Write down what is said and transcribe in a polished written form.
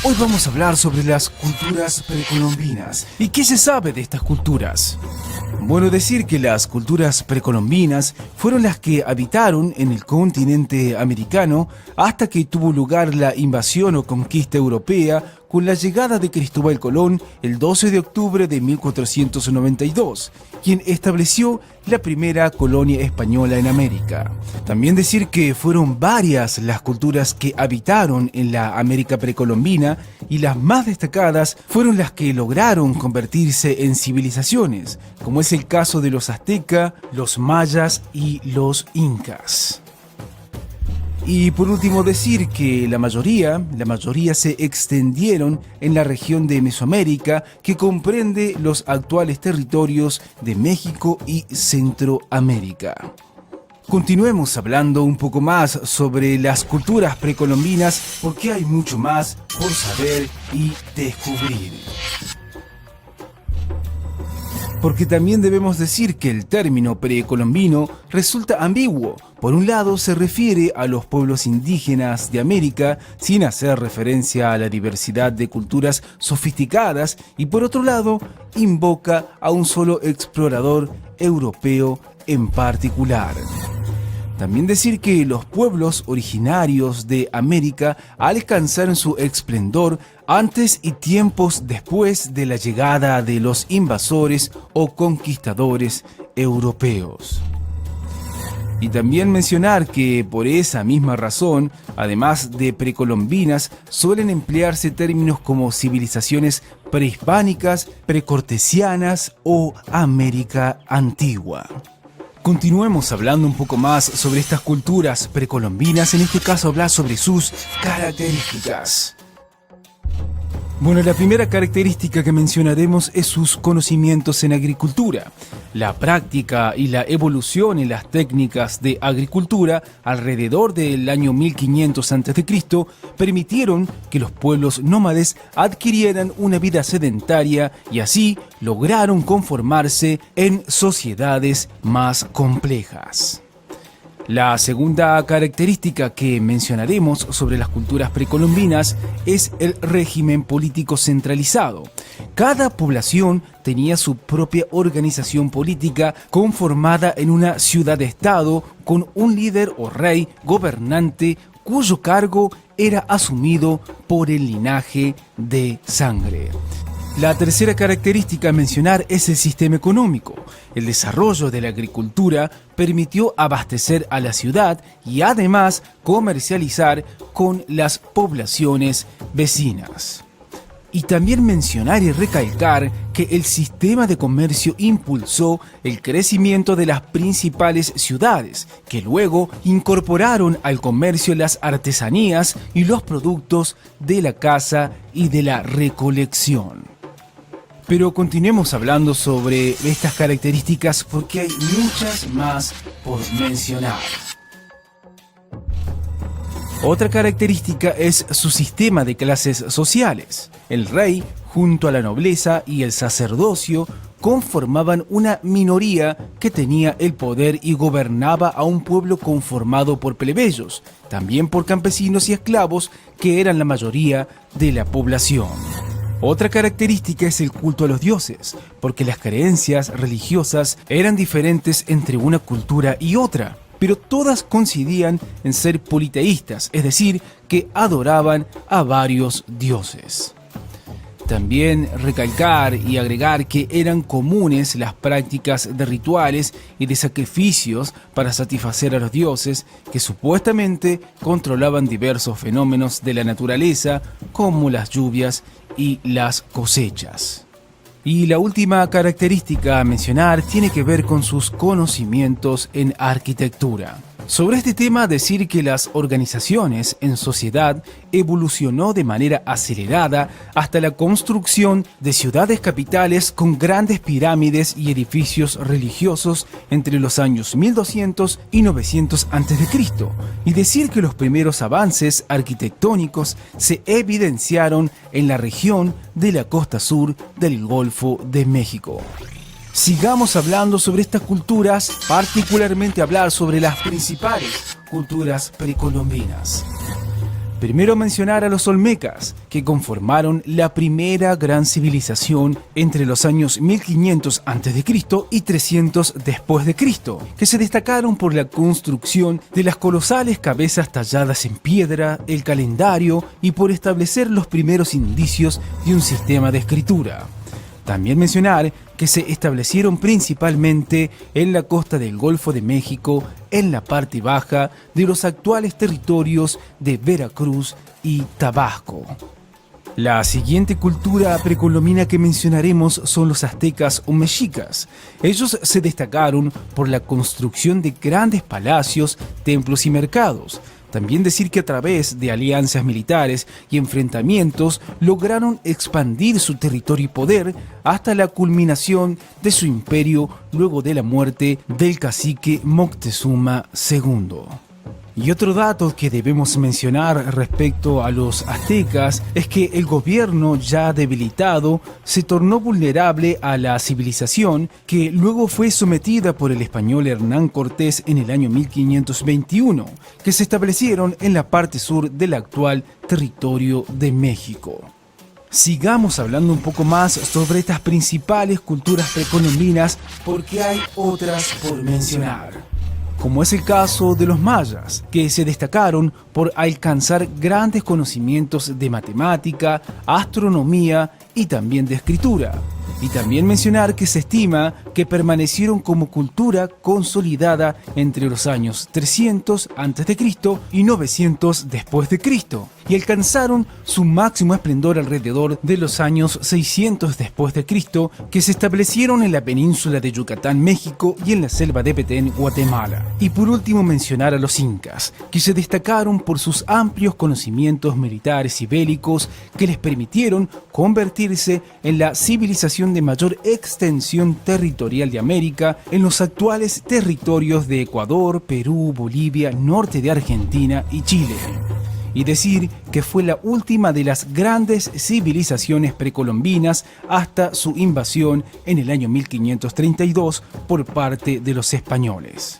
Hoy vamos a hablar sobre las culturas precolombinas. ¿Y qué se sabe de estas culturas? Bueno, decir que las culturas precolombinas fueron las que habitaron en el continente americano hasta que tuvo lugar la invasión o conquista europea con la llegada de Cristóbal Colón el 12 de octubre de 1492, quien estableció la primera colonia española en América. También decir que fueron varias las culturas que habitaron en la América precolombina y las más destacadas fueron las que lograron convertirse en civilizaciones, como es el caso de los aztecas, los mayas y los incas. Y por último decir que la mayoría se extendieron en la región de Mesoamérica, que comprende los actuales territorios de México y Centroamérica. Continuemos hablando un poco más sobre las culturas precolombinas porque hay mucho más por saber y descubrir. Porque también debemos decir que el término precolombino resulta ambiguo. Por un lado se refiere a los pueblos indígenas de América sin hacer referencia a la diversidad de culturas sofisticadas y por otro lado invoca a un solo explorador europeo en particular. También decir que los pueblos originarios de América alcanzaron su esplendor antes y tiempos después de la llegada de los invasores o conquistadores europeos. Y también mencionar que por esa misma razón, además de precolombinas, suelen emplearse términos como civilizaciones prehispánicas, precortesianas o América Antigua. Continuemos hablando un poco más sobre estas culturas precolombinas, en este caso hablar sobre sus características. Bueno, la primera característica que mencionaremos es sus conocimientos en agricultura. La práctica y la evolución en las técnicas de agricultura alrededor del año 1500 a.C. permitieron que los pueblos nómades adquirieran una vida sedentaria y así lograron conformarse en sociedades más complejas. La segunda característica que mencionaremos sobre las culturas precolombinas es el régimen político centralizado. Cada población tenía su propia organización política conformada en una ciudad-estado con un líder o rey gobernante cuyo cargo era asumido por el linaje de sangre. La tercera característica a mencionar es el sistema económico. El desarrollo de la agricultura permitió abastecer a la ciudad y además comercializar con las poblaciones vecinas. Y también mencionar y recalcar que el sistema de comercio impulsó el crecimiento de las principales ciudades, que luego incorporaron al comercio las artesanías y los productos de la caza y de la recolección. Pero continuemos hablando sobre estas características porque hay muchas más por mencionar. Otra característica es su sistema de clases sociales. El rey, junto a la nobleza y el sacerdocio, conformaban una minoría que tenía el poder y gobernaba a un pueblo conformado por plebeyos, también por campesinos y esclavos que eran la mayoría de la población. Otra característica es el culto a los dioses, porque las creencias religiosas eran diferentes entre una cultura y otra, pero todas coincidían en ser politeístas, es decir, que adoraban a varios dioses. También recalcar y agregar que eran comunes las prácticas de rituales y de sacrificios para satisfacer a los dioses que supuestamente controlaban diversos fenómenos de la naturaleza como las lluvias y las cosechas. Y la última característica a mencionar tiene que ver con sus conocimientos en arquitectura. Sobre este tema, decir que las organizaciones en sociedad evolucionó de manera acelerada hasta la construcción de ciudades capitales con grandes pirámides y edificios religiosos entre los años 1200 y 900 a.C. Y decir que los primeros avances arquitectónicos se evidenciaron en la región de la costa sur del Golfo de México. Sigamos hablando sobre estas culturas, particularmente hablar sobre las principales culturas precolombinas. Primero mencionar a los olmecas, que conformaron la primera gran civilización entre los años 1500 a.C. y 300 después de Cristo, que se destacaron por la construcción de las colosales cabezas talladas en piedra, el calendario y por establecer los primeros indicios de un sistema de escritura. También mencionar que se establecieron principalmente en la costa del Golfo de México, en la parte baja de los actuales territorios de Veracruz y Tabasco. La siguiente cultura precolombina que mencionaremos son los aztecas o mexicas. Ellos se destacaron por la construcción de grandes palacios, templos y mercados. También decir que a través de alianzas militares y enfrentamientos lograron expandir su territorio y poder hasta la culminación de su imperio luego de la muerte del cacique Moctezuma II. Y otro dato que debemos mencionar respecto a los aztecas es que el gobierno ya debilitado se tornó vulnerable a la civilización que luego fue sometida por el español Hernán Cortés en el año 1521, que se establecieron en la parte sur del actual territorio de México. Sigamos hablando un poco más sobre estas principales culturas precolombinas porque hay otras por mencionar, como es el caso de los mayas, que se destacaron por alcanzar grandes conocimientos de matemática, astronomía y también de escritura. Y también mencionar que se estima que permanecieron como cultura consolidada entre los años 300 a.C. y 900 después de Cristo, y alcanzaron su máximo esplendor alrededor de los años 600 después de Cristo, que se establecieron en la península de Yucatán, México, y en la selva de Petén, Guatemala. Y por último mencionar a los incas, que se destacaron por sus amplios conocimientos militares y bélicos que les permitieron convertirse en la civilización de mayor extensión territorial de América en los actuales territorios de Ecuador, Perú, Bolivia, norte de Argentina y Chile. Y decir que fue la última de las grandes civilizaciones precolombinas hasta su invasión en el año 1532 por parte de los españoles.